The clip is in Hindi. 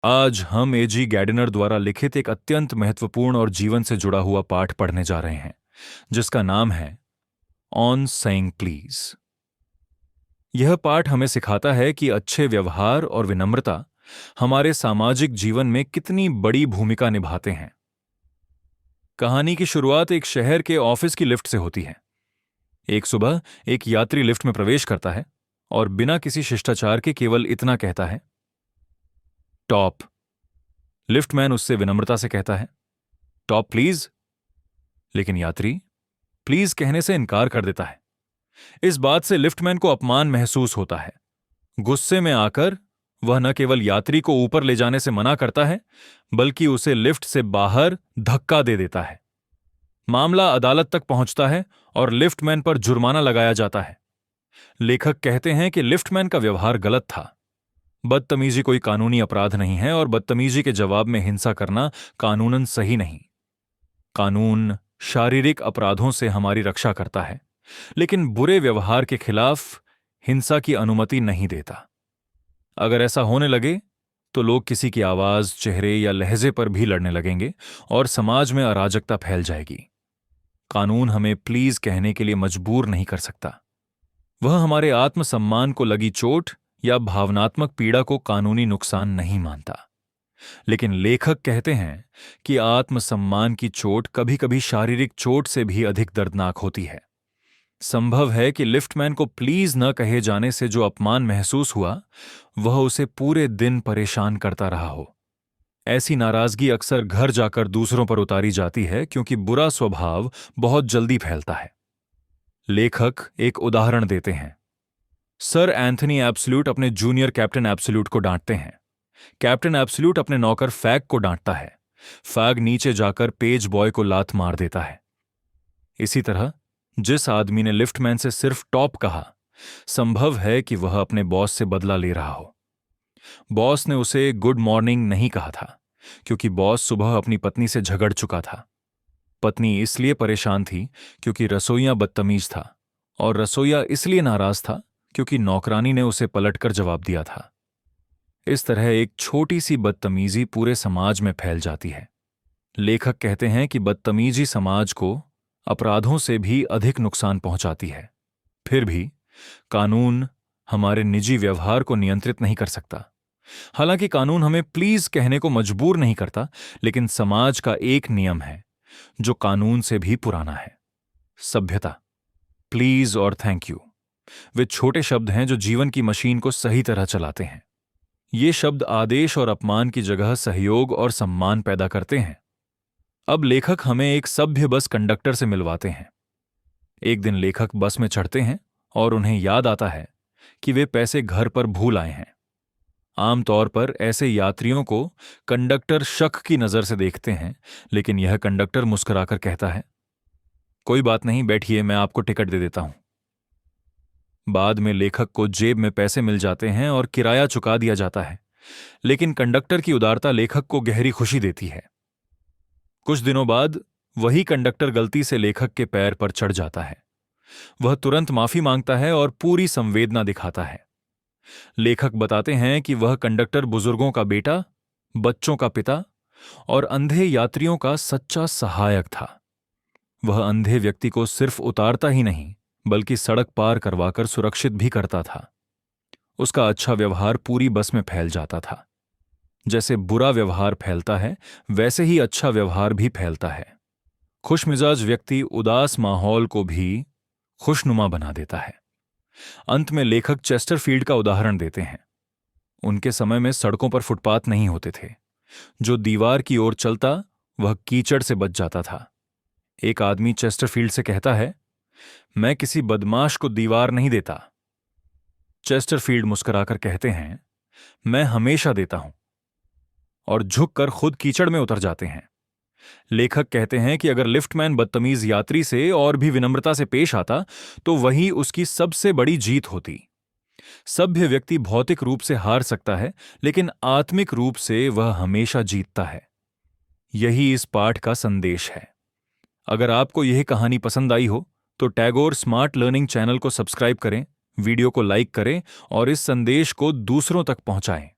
आज हम एजी गैर्डनर द्वारा लिखित एक अत्यंत महत्वपूर्ण और जीवन से जुड़ा हुआ पाठ पढ़ने जा रहे हैं, जिसका नाम है ऑन सेइंग प्लीज। यह पाठ हमें सिखाता है कि अच्छे व्यवहार और विनम्रता हमारे सामाजिक जीवन में कितनी बड़ी भूमिका निभाते हैं। कहानी की शुरुआत एक शहर के ऑफिस की लिफ्ट से होती है। एक सुबह एक यात्री लिफ्ट में प्रवेश करता है और बिना किसी शिष्टाचार के केवल इतना कहता है, टॉप। लिफ्टमैन उससे विनम्रता से कहता है, टॉप प्लीज। लेकिन यात्री प्लीज कहने से इनकार कर देता है। इस बात से लिफ्टमैन को अपमान महसूस होता है। गुस्से में आकर वह न केवल यात्री को ऊपर ले जाने से मना करता है, बल्कि उसे लिफ्ट से बाहर धक्का दे देता है। मामला अदालत तक पहुंचता है और लिफ्टमैन पर जुर्माना लगाया जाता है। लेखक कहते हैं कि लिफ्टमैन का व्यवहार गलत था। बदतमीजी कोई कानूनी अपराध नहीं है और बदतमीजी के जवाब में हिंसा करना कानूनन सही नहीं। कानून शारीरिक अपराधों से हमारी रक्षा करता है, लेकिन बुरे व्यवहार के खिलाफ हिंसा की अनुमति नहीं देता। अगर ऐसा होने लगे तो लोग किसी की आवाज, चेहरे या लहजे पर भी लड़ने लगेंगे और समाज में अराजकता फैल जाएगी। कानून हमें प्लीज कहने के लिए मजबूर नहीं कर सकता। वह हमारे आत्मसम्मान को लगी चोट या भावनात्मक पीड़ा को कानूनी नुकसान नहीं मानता। लेकिन लेखक कहते हैं कि आत्मसम्मान की चोट कभी कभी शारीरिक चोट से भी अधिक दर्दनाक होती है। संभव है कि लिफ्टमैन को प्लीज न कहे जाने से जो अपमान महसूस हुआ, वह उसे पूरे दिन परेशान करता रहा हो। ऐसी नाराजगी अक्सर घर जाकर दूसरों पर उतारी जाती है, क्योंकि बुरा स्वभाव बहुत जल्दी फैलता है। लेखक एक उदाहरण देते हैं। सर एंथनी एब्सोल्यूट अपने जूनियर कैप्टन एब्सोल्यूट को डांटते हैं। कैप्टन एब्सोल्यूट अपने नौकर फैग को डांटता है। फैग नीचे जाकर पेज बॉय को लात मार देता है। इसी तरह जिस आदमी ने लिफ्टमैन से सिर्फ टॉप कहा, संभव है कि वह अपने बॉस से बदला ले रहा हो। बॉस ने उसे गुड मॉर्निंग नहीं कहा था, क्योंकि बॉस सुबह अपनी पत्नी से झगड़ चुका था। पत्नी इसलिए परेशान थी क्योंकि रसोइया बदतमीज था, और रसोइया इसलिए नाराज था क्योंकि नौकरानी ने उसे पलटकर जवाब दिया था। इस तरह एक छोटी सी बदतमीजी पूरे समाज में फैल जाती है। लेखक कहते हैं कि बदतमीजी समाज को अपराधों से भी अधिक नुकसान पहुंचाती है। फिर भी कानून हमारे निजी व्यवहार को नियंत्रित नहीं कर सकता। हालांकि कानून हमें प्लीज कहने को मजबूर नहीं करता, लेकिन समाज का एक नियम है जो कानून से भी पुराना है, सभ्यता। प्लीज और थैंक यू वे छोटे शब्द हैं जो जीवन की मशीन को सही तरह चलाते हैं। ये शब्द आदेश और अपमान की जगह सहयोग और सम्मान पैदा करते हैं। अब लेखक हमें एक सभ्य बस कंडक्टर से मिलवाते हैं। एक दिन लेखक बस में चढ़ते हैं और उन्हें याद आता है कि वे पैसे घर पर भूल आए हैं। आमतौर पर ऐसे यात्रियों को कंडक्टर शक की नजर से देखते हैं, लेकिन यह कंडक्टर मुस्कुराकर कहता है, कोई बात नहीं, बैठिए, मैं आपको टिकट दे देता हूं। बाद में लेखक को जेब में पैसे मिल जाते हैं और किराया चुका दिया जाता है, लेकिन कंडक्टर की उदारता लेखक को गहरी खुशी देती है। कुछ दिनों बाद वही कंडक्टर गलती से लेखक के पैर पर चढ़ जाता है। वह तुरंत माफी मांगता है और पूरी संवेदना दिखाता है। लेखक बताते हैं कि वह कंडक्टर बुजुर्गों का बेटा, बच्चों का पिता और अंधे यात्रियों का सच्चा सहायक था। वह अंधे व्यक्ति को सिर्फ उतारता ही नहीं, बल्कि सड़क पार करवाकर सुरक्षित भी करता था। उसका अच्छा व्यवहार पूरी बस में फैल जाता था। जैसे बुरा व्यवहार फैलता है, वैसे ही अच्छा व्यवहार भी फैलता है। खुशमिजाज व्यक्ति उदास माहौल को भी खुशनुमा बना देता है। अंत में लेखक चेस्टरफील्ड का उदाहरण देते हैं। उनके समय में सड़कों पर फुटपाथ नहीं होते थे। जो दीवार की ओर चलता वह कीचड़ से बच जाता था। एक आदमी चेस्टरफील्ड से कहता है, मैं किसी बदमाश को दीवार नहीं देता। चेस्टरफील्ड मुस्कुराकर कहते हैं, मैं हमेशा देता हूं, और झुककर खुद कीचड़ में उतर जाते हैं। लेखक कहते हैं कि अगर लिफ्टमैन बदतमीज यात्री से और भी विनम्रता से पेश आता तो वही उसकी सबसे बड़ी जीत होती। सभ्य व्यक्ति भौतिक रूप से हार सकता है, लेकिन आत्मिक रूप से वह हमेशा जीतता है। यही इस पाठ का संदेश है। अगर आपको यह कहानी पसंद आई हो तो टैगोर स्मार्ट लर्निंग चैनल को सब्सक्राइब करें, वीडियो को लाइक करें और इस संदेश को दूसरों तक पहुंचाएं।